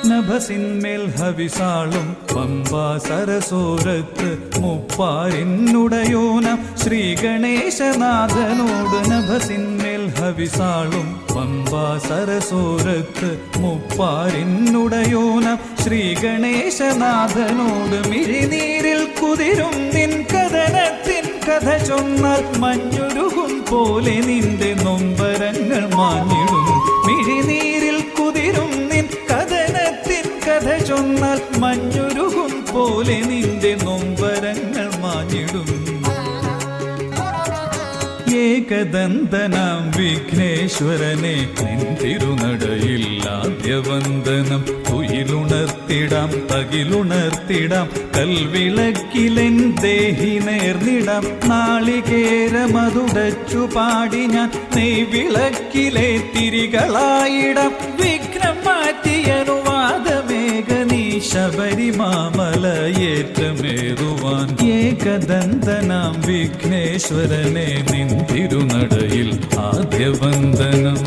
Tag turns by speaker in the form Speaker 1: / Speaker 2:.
Speaker 1: നഭസിന്മേൽ ഹവിസാളും പമ്പാ സരസോരത്ത് മുപ്പാരിന്നുടയോന ശ്രീ ഗണേശനാഥനോട് നഭസിന്മേൽ ഹവിസാളും പമ്പാ സരസോരത്ത് മുപ്പാരിന്നുടയോന ശ്രീ ഗണേശനാഥനോട് മിഴിനീരിൽ കുതിരും നിൻ കഥനത്തിൻ കഥ ചൊന്നാൽ മഞ്ഞുരുകും പോലെ നിന്റെ നൊമ്പരങ്ങൾ മാഞ്ഞിടും. മിഴിനീരിൽ കുതിരും നിൻ കഥനത്തിൻ കഥ ചൊന്നാൽ മഞ്ഞുരുകും പോലെ നിന്റെ നൊമ്പരങ്ങൾ മാഞ്ഞിടും. ഏകദന്തനാം വിഘ്നേശ്വരനെ നിൻ തിരുനടയിൽ ആദ്യവന്ദനം. തുയിലുണർത്തിടാം തകിലുണർത്തിടാം കൽവിളക്കിലെൻ ദേഹി നേർന്നിടാം. നാളികേരമതുടച്ചു പാടി ഞാൻ നെയ്വിളക്കിലെ തിരികളായിടാം. വിഘ്നം മാറ്റിയ അനുവാദമേക നീ ശബരിമാമലയേറ്റമേറുവാൻ. ഏകദന്തനാം വിഘ്നേശ്വരനെ നിൻ തിരുനടയിൽ ആദ്യവന്ദനം.